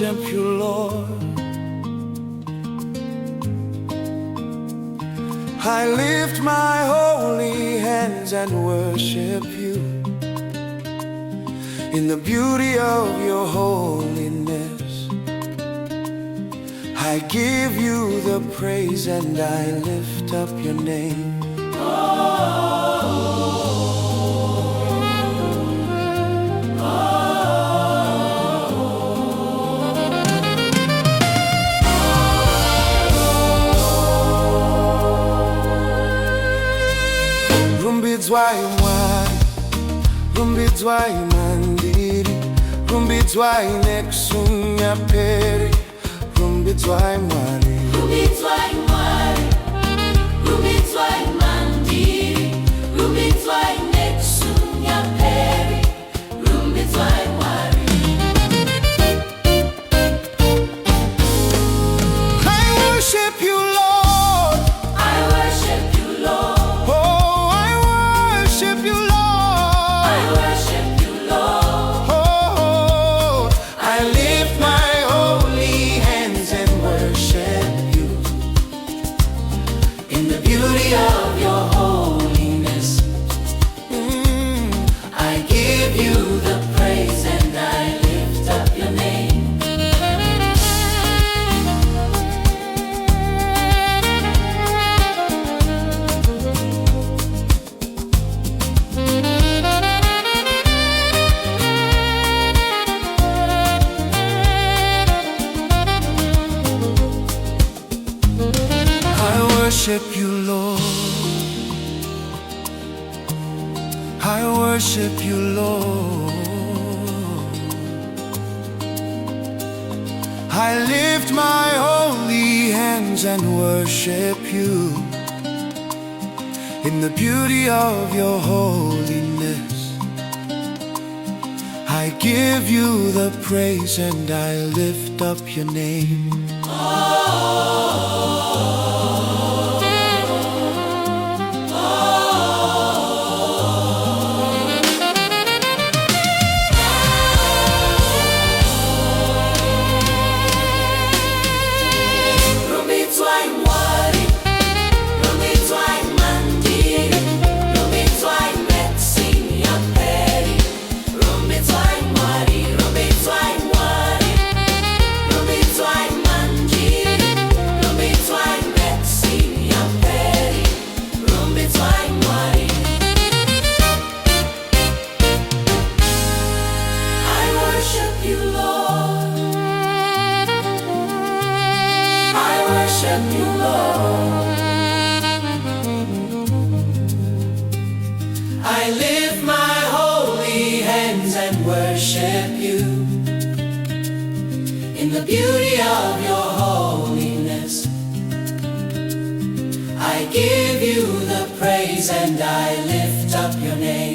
worship you, Lord. I lift my holy hands and worship you in the beauty of your holiness. I give you the praise and I lift up your name. Rumbidzwai mwari, rumbidzwai mandiri, rumbidzwai nekusunyaperi, rumbidzwai mwari, rumbidzwai mwari, rumbidzwai mandiri, rumbidzwai nekusunyaperi, rumbidzwai mwari. I worship you, Lord. I worship you, Lord. Of your holiness, I give you the praise and I lift up your name. I worship you, Lord. I worship you, Lord. I lift my holy hands and worship you in the beauty of your holiness. I give you the praise and I lift up your name. Worship you, Lord. I lift my holy hands and worship you in the beauty of your holiness. I give you the praise and I lift up your name.